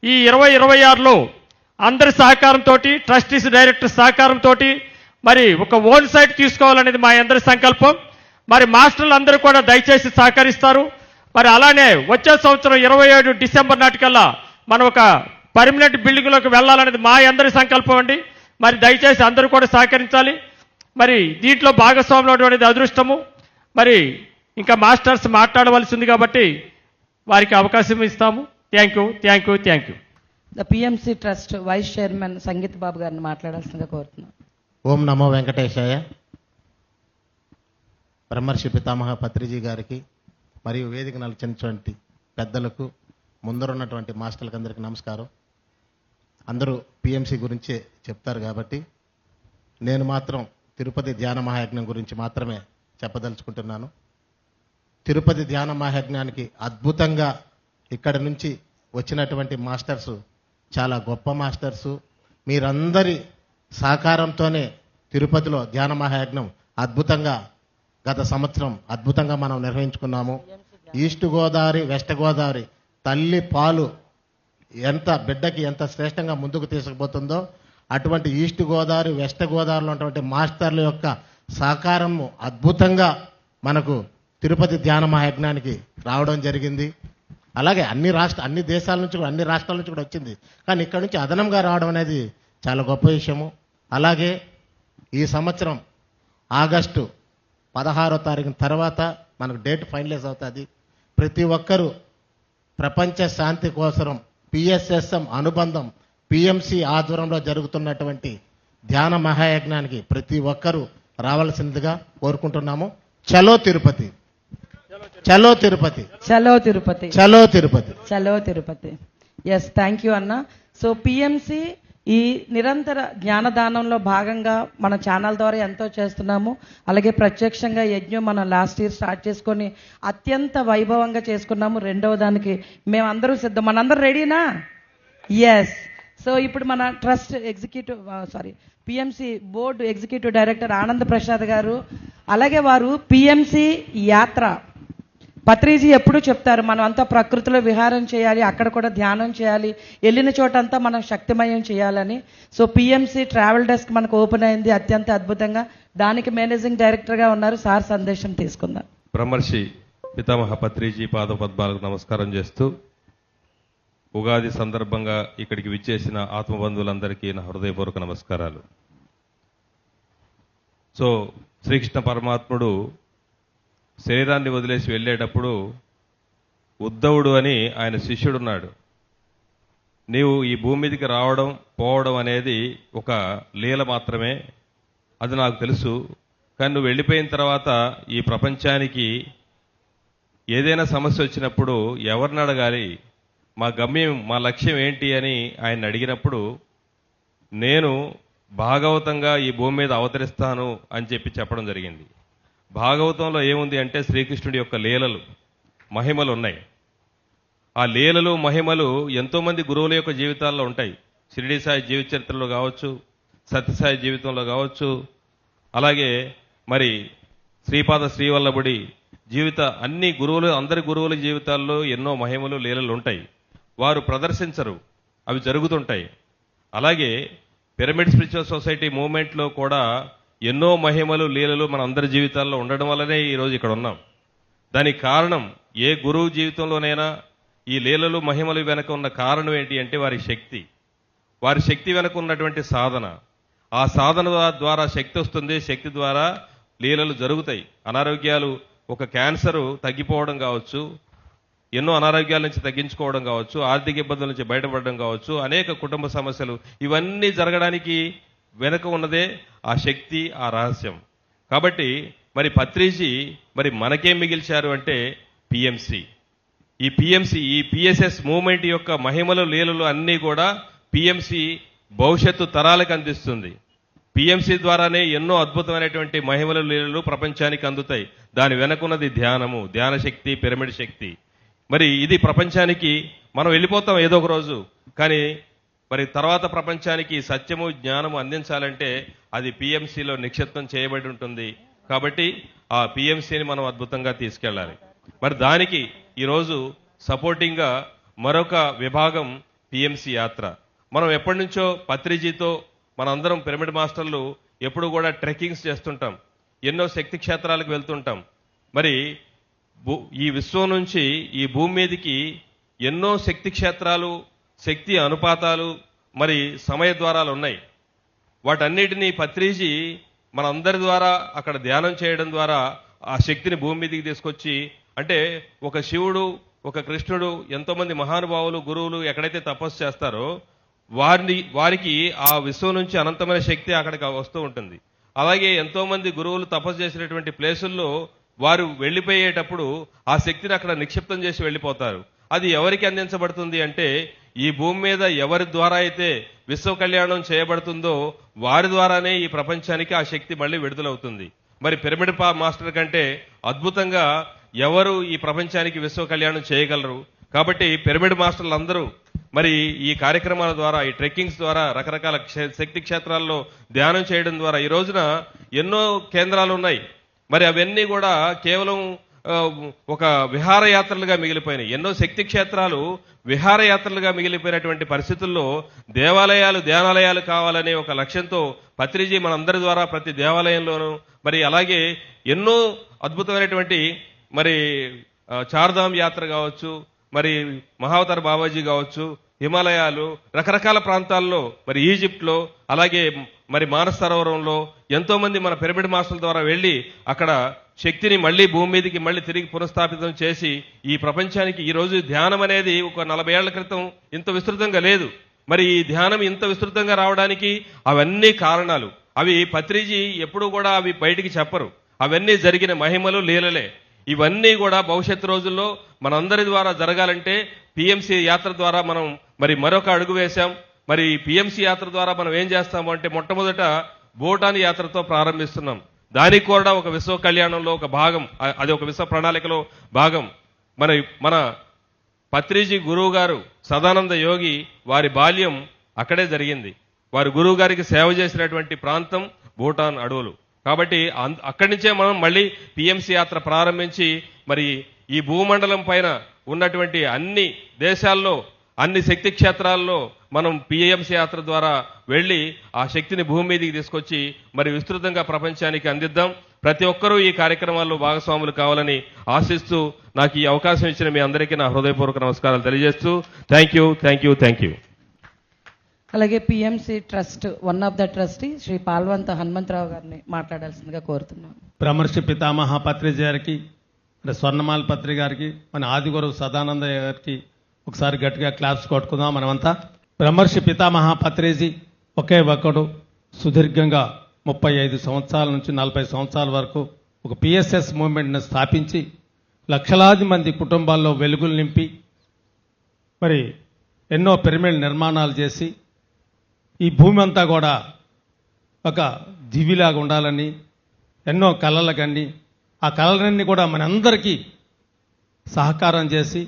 ఈ 2026లో అందరి సహకారంతో, ట్రస్టీస్ డైరెక్టర్ సహకారంతో మరి ఒక ఓన్ సైట్ తీసుకోవాలనేది మా అందరి సంకల్పం. మరి మాస్టర్లు అందరూ కూడా దయచేసి సహకరిస్తారు. మరి అలానే వచ్చే సంవత్సరం 27 డిసెంబర్ నాటికల్లా మనం ఒక పర్మనెంట్ బిల్డింగ్లోకి వెళ్ళాలనేది మా అందరి సంకల్పం అండి. మరి దయచేసి అందరూ కూడా సహకరించాలి. మరి దీంట్లో భాగస్వాములు అనేది అదృష్టము. మరి ఇంకా మాస్టర్స్ మాట్లాడవలసి ఉంది కాబట్టి వారికి అవకాశం ఇస్తాము. Thank you, thank you, thank you. The PMC trust vice chairman Sangeet Babu గారిని మాట్లాడాల్సిందిగా కోరుతున్నాను. ఓం నమో వెంకటేశాయ. బ్రహ్మర్షి పితామహ పత్రిజీ గారికి మరియు వేదిక నలిచినటువంటి పెద్దలకు, ముందరున్నటువంటి మాస్టర్లకు అందరికీ నమస్కారం. అందరూ పిఎంసి గురించే చెప్తారు కాబట్టి నేను మాత్రం తిరుపతి ధ్యాన మహాయజ్ఞం గురించి మాత్రమే చెప్పదలుచుకుంటున్నాను. తిరుపతి ధ్యాన మహాయజ్ఞానికి అద్భుతంగా ఇక్కడి నుంచి వచ్చినటువంటి మాస్టర్సు చాలా గొప్ప మాస్టర్సు. మీరందరి సహకారంతోనే తిరుపతిలో ధ్యాన మహాయజ్ఞం అద్భుతంగా గత సంవత్సరం అద్భుతంగా మనం నిర్వహించుకున్నాము. ఈస్ట్ గోదావరి, వెస్ట్ గోదావరి తల్లి పాలు ఎంత బిడ్డకి ఎంత శ్రేష్టంగా ముందుకు తీసుకుపోతుందో, అటువంటి ఈస్ట్ గోదావరి, వెస్ట్ గోదావరిలో ఉన్నటువంటి మాస్టర్ల యొక్క సహకారము అద్భుతంగా మనకు తిరుపతి ధ్యాన మహాయజ్ఞానికి రావడం జరిగింది. అలాగే అన్ని దేశాల నుంచి కూడా, అన్ని రాష్ట్రాల నుంచి కూడా వచ్చింది. కానీ ఇక్కడ నుంచి అదనంగా రావడం అనేది చాలా గొప్ప విషయము. అలాగే ఈ సంవత్సరం ఆగస్టు 16వ తారీఖు తర్వాత మనకు డేట్ ఫైనలైజ్ అవుతుంది. ప్రతి ఒక్కరూ ప్రపంచ శాంతి కోసం పిఎస్ఎస్ఎం అనుబంధం పిఎంసి ఆధ్వర్యంలో జరుగుతున్నటువంటి ధ్యాన మహాయజ్ఞానికి ప్రతి ఒక్కరూ రావాల్సిందిగా కోరుకుంటున్నాము. చలో తిరుపతి, చలో తిరుపతి, చలో తిరుపతి, చలో తిరుపతి, చలో తిరుపతి. ఎస్, థ్యాంక్ యూ అన్న. సో పిఎంసి ఈ నిరంతర జ్ఞానదానంలో భాగంగా మన ఛానల్ ద్వారా ఎంతో చేస్తున్నాము. అలాగే ప్రత్యక్షంగా యజ్ఞం మనం లాస్ట్ ఇయర్ స్టార్ట్ చేసుకొని అత్యంత వైభవంగా చేసుకున్నాము. రెండవ దానికి మేమందరూ సిద్ధం. మనందరూ రెడీనా? ఎస్. సో ఇప్పుడు మన trust PMC board executive director Anand Prasad గారు, అలాగే వారు పిఎంసి యాత్ర పత్రిజీ ఎప్పుడూ చెప్తారు, మనం అంతా ప్రకృతిలో విహారం చేయాలి, అక్కడ కూడా ధ్యానం చేయాలి, వెళ్ళిన చోటంతా మనం శక్తిమయం చేయాలని. సో పిఎంసి ట్రావెల్ డెస్క్ మనకు ఓపెన్ అయింది అత్యంత అద్భుతంగా. దానికి మేనేజింగ్ డైరెక్టర్గా ఉన్నారు. సార్ సందేశం తీసుకుందాం. బ్రహ్మర్షి పితామహ పత్రిజీ పాద పద్మాలకు నమస్కారం చేస్తూ, ఉగాది సందర్భంగా ఇక్కడికి విచ్చేసిన ఆత్మబంధువులందరికీ నా హృదయపూర్వక నమస్కారాలు. సో శ్రీకృష్ణ పరమాత్ముడు శరీరాన్ని వదిలేసి వెళ్ళేటప్పుడు ఉద్ధవుడు అని ఆయన శిష్యుడున్నాడు. నీవు ఈ భూమి మీదకి రావడం పోవడం అనేది ఒక లీల మాత్రమే, అది నాకు తెలుసు. కానీ నువ్వు వెళ్ళిపోయిన తర్వాత ఈ ప్రపంచానికి ఏదైనా సమస్య వచ్చినప్పుడు ఎవరిని అడగాలి, మా గమ్యం, మా లక్ష్యం ఏంటి అని ఆయన అడిగినప్పుడు నేను భాగవతంగా ఈ భూమి మీద అవతరిస్తాను అని చెప్పడం జరిగింది. భాగవతంలో ఏముంది అంటే శ్రీకృష్ణుడి యొక్క లీలలు, మహిమలు ఉన్నాయి. ఆ లీలలు, మహిమలు ఎంతోమంది గురువుల యొక్క జీవితాల్లో ఉంటాయి. షిరిడి సాయి జీవిత చరిత్రలో కావచ్చు, సత్యసాయి జీవితంలో కావచ్చు, అలాగే మరి శ్రీపాద శ్రీవల్లభుడి జీవిత అన్ని గురువులు, అందరి గురువుల జీవితాల్లో ఎన్నో మహిమలు, లీలలు ఉంటాయి. వారు ప్రదర్శించరు, అవి జరుగుతుంటాయి. అలాగే పిరమిడ్ స్పిరిచువల్ సొసైటీ మూవ్మెంట్లో కూడా ఎన్నో మహిమలు, లీలలు మన అందరి జీవితాల్లో ఉండడం వల్లనే ఈరోజు ఇక్కడ ఉన్నాం. దానికి కారణం ఏ గురువు జీవితంలోనైనా ఈ లీలలు, మహిమలు వెనక ఉన్న కారణం ఏంటి అంటే వారి శక్తి. వారి శక్తి వెనక ఉన్నటువంటి సాధన. ఆ సాధన ద్వారా శక్తి వస్తుంది, శక్తి ద్వారా లీలలు జరుగుతాయి. అనారోగ్యాలు, ఒక క్యాన్సరు తగ్గిపోవడం కావచ్చు, ఎన్నో అనారోగ్యాల నుంచి తగ్గించుకోవడం కావచ్చు, ఆర్థిక ఇబ్బందుల నుంచి బయటపడడం కావచ్చు, అనేక కుటుంబ సమస్యలు, ఇవన్నీ జరగడానికి వెనుక ఉన్నదే ఆ శక్తి, ఆ రహస్యం. కాబట్టి మరి పత్రిజీ మరి మనకేం మిగిల్చారు అంటే పిఎంసి. ఈ పిఎస్ఎస్ మూవ్మెంట్ యొక్క మహిమలు, లీలలు అన్నీ కూడా పిఎంసి భవిష్యత్తు తరాలకు అందిస్తుంది. పిఎంసి ద్వారానే ఎన్నో అద్భుతమైనటువంటి మహిమలు, లీలలు ప్రపంచానికి అందుతాయి. దాని వెనకున్నది ధ్యానము, ధ్యాన శక్తి, పిరమిడ్ శక్తి. మరి ఇది ప్రపంచానికి మనం వెళ్ళిపోతాం ఏదో ఒక రోజు, కానీ మరి తర్వాత ప్రపంచానికి సత్యము, జ్ఞానము అందించాలంటే అది పిఎంసిలో నిక్షిప్తం చేయబడి ఉంటుంది. కాబట్టి ఆ పిఎంసిని మనం అద్భుతంగా తీసుకెళ్ళాలి. మరి దానికి ఈరోజు సపోర్టింగ్గా మరొక విభాగం పిఎంసి యాత్ర. మనం ఎప్పటి నుంచో పత్రిజీతో మనందరం పిరమిడ్ మాస్టర్లు ఎప్పుడు కూడా ట్రెక్కింగ్స్ చేస్తుంటాం, ఎన్నో శక్తి క్షేత్రాలకు వెళ్తుంటాం. మరి ఈ విశ్వం నుంచి ఈ భూమి మీదకి ఎన్నో శక్తి క్షేత్రాలు, శక్తి అనుపాతాలు, మరి సమయ ద్వారాలు ఉన్నాయి. వాటన్నిటినీ పత్రిజీ మనందరి ద్వారా అక్కడ ధ్యానం చేయడం ద్వారా ఆ శక్తిని భూమి మీదకి తీసుకొచ్చి, అంటే ఒక శివుడు, ఒక కృష్ణుడు, ఎంతోమంది మహానుభావులు, గురువులు ఎక్కడైతే తపస్సు చేస్తారో వారికి ఆ విశ్వం నుంచి అనంతమైన శక్తి అక్కడికి వస్తూ ఉంటుంది. అలాగే ఎంతోమంది గురువులు తపస్సు చేసినటువంటి ప్లేసుల్లో వారు వెళ్ళిపోయేటప్పుడు ఆ శక్తిని అక్కడ నిక్షిప్తం చేసి వెళ్ళిపోతారు. అది ఎవరికి అందించబడుతుంది అంటే ఈ భూమి మీద ఎవరి ద్వారా అయితే విశ్వ కళ్యాణం చేయబడుతుందో వారి ద్వారానే ఈ ప్రపంచానికి ఆ శక్తి మళ్ళీ విడుదలవుతుంది. మరి పిరమిడ్ మాస్టర్ కంటే అద్భుతంగా ఎవరు ఈ ప్రపంచానికి విశ్వ కళ్యాణం చేయగలరు? కాబట్టి పిరమిడ్ మాస్టర్లు అందరూ మరి ఈ కార్యక్రమాల ద్వారా, ఈ ట్రెక్కింగ్స్ ద్వారా, రకరకాల శక్తి క్షేత్రాల్లో ధ్యానం చేయడం ద్వారా ఈ రోజున ఎన్నో కేంద్రాలు ఉన్నాయి. మరి అవన్నీ కూడా కేవలం ఒక విహారయాత్రలుగా మిగిలిపోయినాయి. ఎన్నో శక్తి క్షేత్రాలు విహారయాత్రలుగా మిగిలిపోయినటువంటి పరిస్థితుల్లో దేవాలయాలు, ధ్యానాలయాలు కావాలనే ఒక లక్ష్యంతో పత్రిజీ మనందరి ద్వారా ప్రతి దేవాలయంలోనూ, మరి అలాగే ఎన్నో అద్భుతమైనటువంటి మరి చార్ధామ్ యాత్ర కావచ్చు, మరి మహావతార్ బాబాజీ కావచ్చు, హిమాలయాలు, రకరకాల ప్రాంతాల్లో, మరి ఈజిప్ట్లో, అలాగే మరి మానస సరోవరంలో ఎంతో మంది మన పిరమిడ్ మాస్టర్ల ద్వారా వెళ్ళి అక్కడ శక్తిని మళ్ళీ భూమి మీదకి మళ్ళీ తిరిగి పునఃస్థాపితం చేసి ఈ ప్రపంచానికి ఈ రోజు ధ్యానం అనేది ఒక 40 ఏళ్ల క్రితం ఇంత విస్తృతంగా లేదు. మరి ఈ ధ్యానం ఇంత విస్తృతంగా రావడానికి అవన్నీ కారణాలు. అవి పత్రిజీ ఎప్పుడూ కూడా అవి బయటికి చెప్పరు. అవన్నీ జరిగిన మహిమలు, లీలలే. ఇవన్నీ కూడా భవిష్యత్తు రోజుల్లో మనందరి ద్వారా జరగాలంటే పిఎంసి యాత్ర ద్వారా మనం మరి మరొక అడుగు వేశాం. మరి పిఎంసి యాత్ర ద్వారా మనం ఏం చేస్తాము అంటే మొట్టమొదట భూటాన్ యాత్రతో ప్రారంభిస్తున్నాం. దానికి కూడా ఒక విశ్వ కళ్యాణంలో ఒక భాగం, అది ఒక విశ్వ ప్రణాళికలో భాగం. మన పత్రిజీ గురువు గారు సదానంద యోగి వారి బాల్యం అక్కడే జరిగింది. వారి గురువు గారికి సేవ చేసినటువంటి ప్రాంతం భూటాన్ అడవులు. కాబట్టి అక్కడి నుంచే మనం మళ్ళీ పిఎంసి యాత్ర ప్రారంభించి మరి ఈ భూమండలం పైన ఉన్నటువంటి అన్ని దేశాల్లో, అన్ని శక్తి క్షేత్రాల్లో మనం పిఎంసి యాత్ర ద్వారా వెళ్ళి ఆ శక్తిని భూమి మీదకి తీసుకొచ్చి మరి విస్తృతంగా ప్రపంచానికి అందిద్దాం. ప్రతి ఒక్కరూ ఈ కార్యక్రమాల్లో భాగస్వాములు కావాలని ఆశిస్తూ నాకు ఈ అవకాశం ఇచ్చిన మీ అందరికీ నా హృదయపూర్వక నమస్కారాలు తెలియజేస్తూ థ్యాంక్ యూ. అలాగే PMC trust one of the trustee Shri Palvantha Hanumantharao గారిని మాట్లాడాల్సిందిగా కోరుతున్నాను. బ్రహ్మర్షి పితామహ పత్రిజీ గారికి, స్వర్ణమాల పత్రి గారికి, మన ఆదిగురు సదానంద గారికి ఒకసారి గట్టిగా క్లాప్స్ కొట్టుకుందాం మనమంతా. బ్రహ్మర్షి పితామహ పత్రిజీ ఒకే ఒక్కడు సుదీర్ఘంగా 35 సంవత్సరాల నుంచి 40 సంవత్సరాల వరకు ఒక పిఎస్ఎస్ మూవ్మెంట్ను స్థాపించి లక్షలాది మంది కుటుంబాల్లో వెలుగులు నింపి మరి ఎన్నో పిరమిడ్ నిర్మాణాలు చేసి ఈ భూమి అంతా కూడా ఒక దివిలాగా ఉండాలని ఎన్నో కళలు కండి ఆ కళలన్నీ కూడా మనందరికీ సహకారం చేసి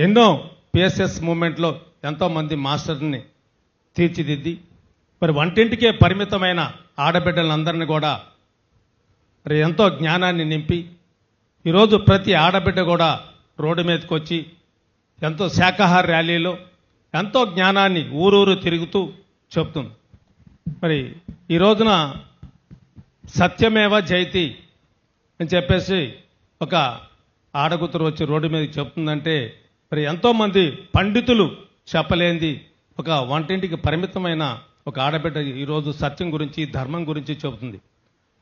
ఎన్నో పిఎస్ఎస్ మూమెంట్లో ఎంతోమంది మాస్టర్ని తీర్చిదిద్ది మరి వంటింటికే పరిమితమైన ఆడబిడ్డలందరినీ కూడా మరి ఎంతో జ్ఞానాన్ని నింపి ఈరోజు ప్రతి ఆడబిడ్డ కూడా రోడ్డు మీదకి వచ్చి ఎంతో శాకాహార ర్యాలీలో ఎంతో జ్ఞానాన్ని ఊరూరు తిరుగుతూ చెప్తుంది. మరి ఈ రోజున సత్యమేవ జయతి అని చెప్పేసి ఒక ఆడగుతురు వచ్చి రోడ్డు మీదకి చెప్తుందంటే మరి ఎంతోమంది పండితులు చెప్పలేంది ఒక వంటింటికి పరిమితమైన ఒక ఆడబిడ్డ ఈరోజు సత్యం గురించి ధర్మం గురించి చెబుతుంది.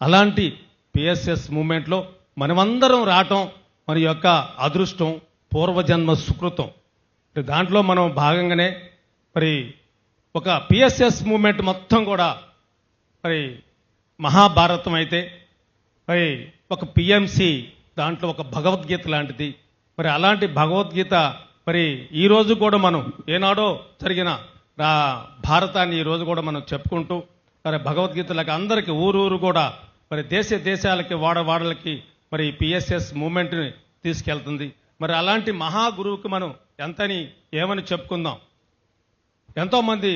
అలాంటి పిఎస్ఎస్ మూమెంట్లో మనమందరం రావటం మన యొక్క అదృష్టం, పూర్వజన్మ సుకృతం. దాంట్లో మనం భాగంగానే మరి ఒక పిఎస్ఎస్ మూమెంట్ మొత్తం కూడా మరి మహాభారతం అయితే మరి ఒక పిఎంసి దాంట్లో ఒక భగవద్గీత లాంటిది. మరి అలాంటి భగవద్గీత మరి ఈరోజు కూడా మనం ఏనాడో జరిగిన భారతాన్ని ఈరోజు కూడా మనం చెప్పుకుంటూ మరి భగవద్గీతలకు అందరికీ ఊరూరు కూడా మరి దేశాలకి వాడవాడలకి మరి పిఎస్ఎస్ మూమెంట్ని తీసుకెళ్తుంది. మరి అలాంటి మహాగురువుకి మనం ఎంతని ఏమని చెప్పుకుందాం. ఎంతోమంది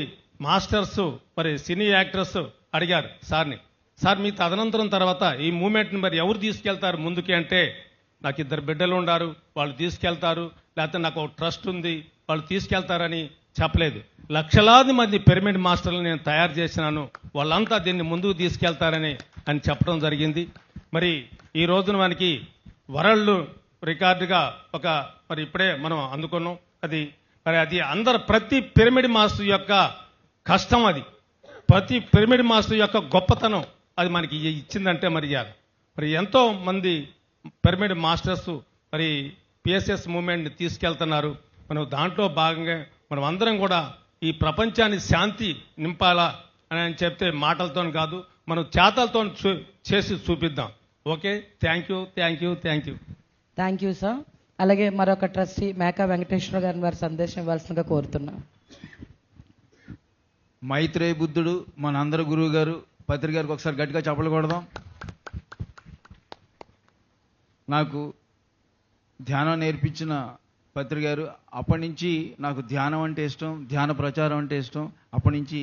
మాస్టర్స్ మరి సినీ యాక్టర్స్ అడిగారు సార్ని, సార్ మీ తదనంతరం తర్వాత ఈ మూమెంట్ని మరి ఎవరు తీసుకెళ్తారు ముందుకి అంటే, నాకు 2 బిడ్డలు ఉన్నారు వాళ్ళు తీసుకెళ్తారు, లేకపోతే నాకు ఒక ట్రస్ట్ ఉంది వాళ్ళు తీసుకెళ్తారని చెప్పలేదు. లక్షలాది మంది పిరమిడ్ మాస్టర్లు నేను తయారు చేసినాను, వాళ్ళంతా దీన్ని ముందుకు తీసుకెళ్తారని చెప్పడం జరిగింది. మరి ఈ రోజున మనకి వరల్డ్ రికార్డుగా ఒక మరి ఇప్పుడే మనం అందుకున్నాం. అది అందరు ప్రతి పిరమిడ్ మాస్టర్ యొక్క కష్టం, అది ప్రతి పిరమిడ్ మాస్టర్ యొక్క గొప్పతనం అది మనకి ఇచ్చిందంటే మరి ఎంతో మంది పిరమిడ్ మాస్టర్స్ మరి పిఎస్ఎస్ మూమెంట్ని తీసుకెళ్తున్నారు. మనం దాంట్లో భాగంగా మనం అందరం కూడా ఈ ప్రపంచాన్ని శాంతి నింపాలా అని చెప్తే మాటలతో కాదు, మనం చేతలతో చేసి చూపిద్దాం. Okay, thank you. Thank you sir. అలాగే మరొక ట్రస్టీ మేకా వెంకటేశ్వర గారిని వారి సందేశం ఇవ్వాల్సిందిగా కోరుతున్నాం. మైత్రేయ బుద్ధుడు మనందరి గురువు గారు పత్రి గారికి ఒకసారి గట్టిగా చప్పట్లు కొడదాం. నాకు ధ్యానం నేర్పించిన పత్రి గారు, అప్పటి నుంచి నాకు ధ్యానం అంటే ఇష్టం, ధ్యాన ప్రచారం అంటే ఇష్టం. అప్పటి నుంచి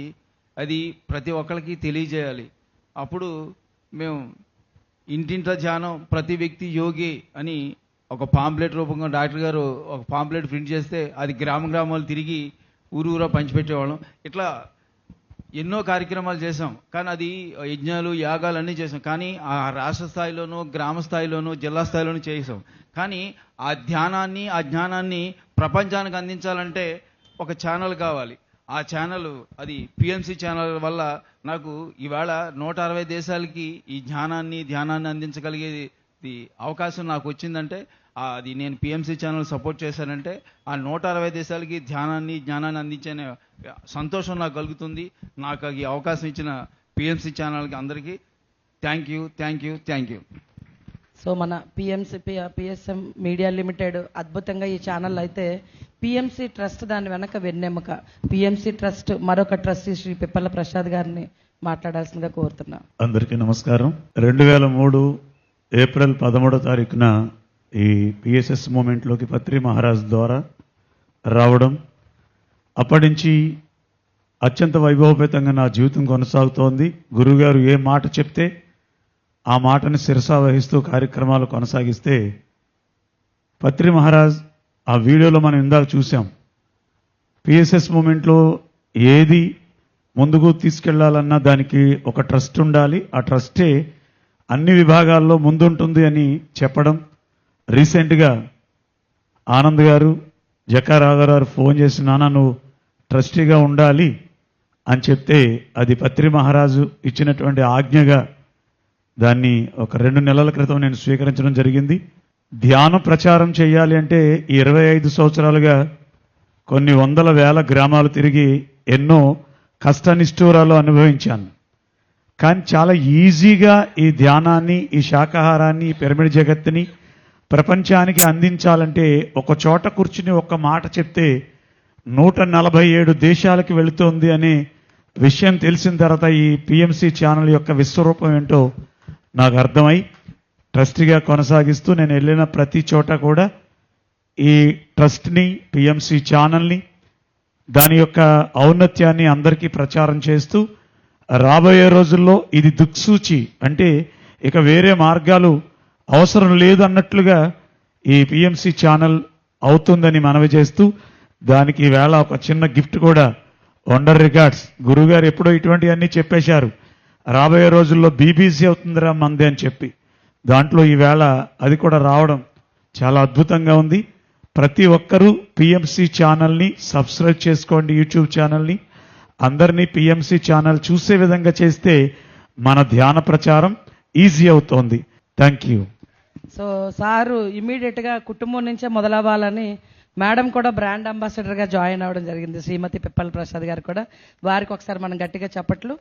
అది ప్రతి ఒక్కరికి తెలియజేయాలి. అప్పుడు మేము ఇంటింట ధ్యానం ప్రతి వ్యక్తి యోగి అని ఒక పాంప్లెట్ రూపంగా డాక్టర్ గారు ఒక పాంప్లెట్ ప్రింట్ చేస్తే అది గ్రామాలు తిరిగి ఊరూరా పంచిపెట్టేవాళ్ళం. ఇట్లా ఎన్నో కార్యక్రమాలు చేసాం. కానీ అది యజ్ఞాలు యాగాలు అన్నీ చేసాం. కానీ ఆ రాష్ట్ర స్థాయిలోనూ గ్రామ స్థాయిలోనూ జిల్లా స్థాయిలోనూ చేసాం. కానీ ఆ ధ్యానాన్ని ఆ జ్ఞానాన్ని ప్రపంచానికి అందించాలంటే ఒక ఛానల్ కావాలి. ఆ ఛానల్ అది పిఎంసి ఛానల్ వల్ల నాకు ఇవాళ 160 దేశాలకి ఈ ధ్యానాన్ని అందించగలిగేది అవకాశం నాకు వచ్చిందంటే అది నేను పిఎంసి ఛానల్ సపోర్ట్ చేశానంటే ఆ 160 దేశాలకి జ్ఞానాన్ని అందించే సంతోషం నాకు కలుగుతుంది. నాకు ఈ అవకాశం ఇచ్చిన పిఎంసి ఛానల్కి అందరికీ థ్యాంక్ యూ. సో మన పిఎస్ఎం మీడియా లిమిటెడ్ అద్భుతంగా ఈ ఛానల్ అయితే పిఎంసి ట్రస్ట్ దాని వెనక వెన్నెముక. పిఎంసి ట్రస్ట్ మరొక ట్రస్టీ శ్రీ పిప్పల ప్రసాద్ గారిని మాట్లాడాల్సిందిగా కోరుతున్నా. అందరికీ నమస్కారం. 2003 ఏప్రిల్ 13వ తారీఖున ఈ పిఎస్ఎస్ మూమెంట్లోకి పత్రి మహారాజ్ ద్వారా రావడం, అప్పటి నుంచి అత్యంత వైభవపేతంగా నా జీవితం కొనసాగుతోంది. గురువుగారు ఏ మాట చెప్తే ఆ మాటను శిరసా వహిస్తూ కార్యక్రమాలు కొనసాగిస్తే పత్రి మహారాజ్ ఆ వీడియోలో మనం ఇందాక చూసాం. పిఎస్ఎస్ మూమెంట్లో ఏది ముందుకు తీసుకెళ్లాలన్నా దానికి ఒక ట్రస్ట్ ఉండాలి, ఆ ట్రస్టే అన్ని విభాగాల్లో ముందుంటుంది అని చెప్పడం. రీసెంట్గా ఆనంద్ గారు జకారావు గారు ఫోన్ చేసి నాన్న నువ్వు ట్రస్టీగా ఉండాలి అని చెప్తే అది పత్రి మహారాజు ఇచ్చినటువంటి ఆజ్ఞగా దాన్ని ఒక 2 నెలల క్రితం నేను స్వీకరించడం జరిగింది. ధ్యాన ప్రచారం చేయాలి అంటే 25 సంవత్సరాలుగా కొన్ని వందల వేల గ్రామాలు తిరిగి ఎన్నో కష్టనిష్ఠూరాలు అనుభవించాను. కానీ చాలా ఈజీగా ఈ ధ్యానాన్ని, ఈ శాకాహారాన్ని, ఈ పిరమిడ్ జగత్తుని ప్రపంచానికి అందించాలంటే ఒక చోట కూర్చుని ఒక్క మాట చెప్తే 147 దేశాలకు వెళుతోంది అనే విషయం తెలిసిన తర్వాత ఈ పిఎంసి ఛానల్ యొక్క విశ్వరూపం ఏంటో నాకు అర్థమై ట్రస్టీగా కొనసాగిస్తూ నేను వెళ్ళిన ప్రతి చోట కూడా ఈ ట్రస్ట్ని, పిఎంసి ఛానల్ని, దాని యొక్క ఔన్నత్యాన్ని అందరికీ ప్రచారం చేస్తూ రాబోయే రోజుల్లో ఇది దిక్సూచి, అంటే ఇక వేరే మార్గాలు అవసరం లేదు అన్నట్లుగా ఈ పిఎంసి ఛానల్ అవుతుందని మనవి చేస్తూ దానికి ఈవేళ ఒక చిన్న గిఫ్ట్ కూడా వండర్ రికార్డ్స్ గురుగారు ఎప్పుడో ఇటువంటివన్నీ చెప్పేశారు. రాబోయే రోజుల్లో బీబీసీ అవుతుందిరా మంది అని చెప్పి దాంట్లో ఈవేళ అది కూడా రావడం చాలా అద్భుతంగా ఉంది. ప్రతి ఒక్కరూ పిఎంసి ఛానల్ని సబ్స్క్రైబ్ చేసుకోండి, యూట్యూబ్ ఛానల్ని. అందరినీ పిఎంసి ఛానల్ చూసే విధంగా చేస్తే మన ధ్యాన ప్రచారం ఈజీ అవుతోంది. Thank you. సో సారు ఇమీడియట్గా కుటుంబం నుంచే మొదలవ్వాలని మేడం కూడా బ్రాండ్ అంబాసిడర్గా జాయిన్ అవ్వడం జరిగింది. శ్రీమతి పిప్పల ప్రసాద్ గారు కూడా. వారికి ఒకసారి మనం గట్టిగా చప్పట్లు.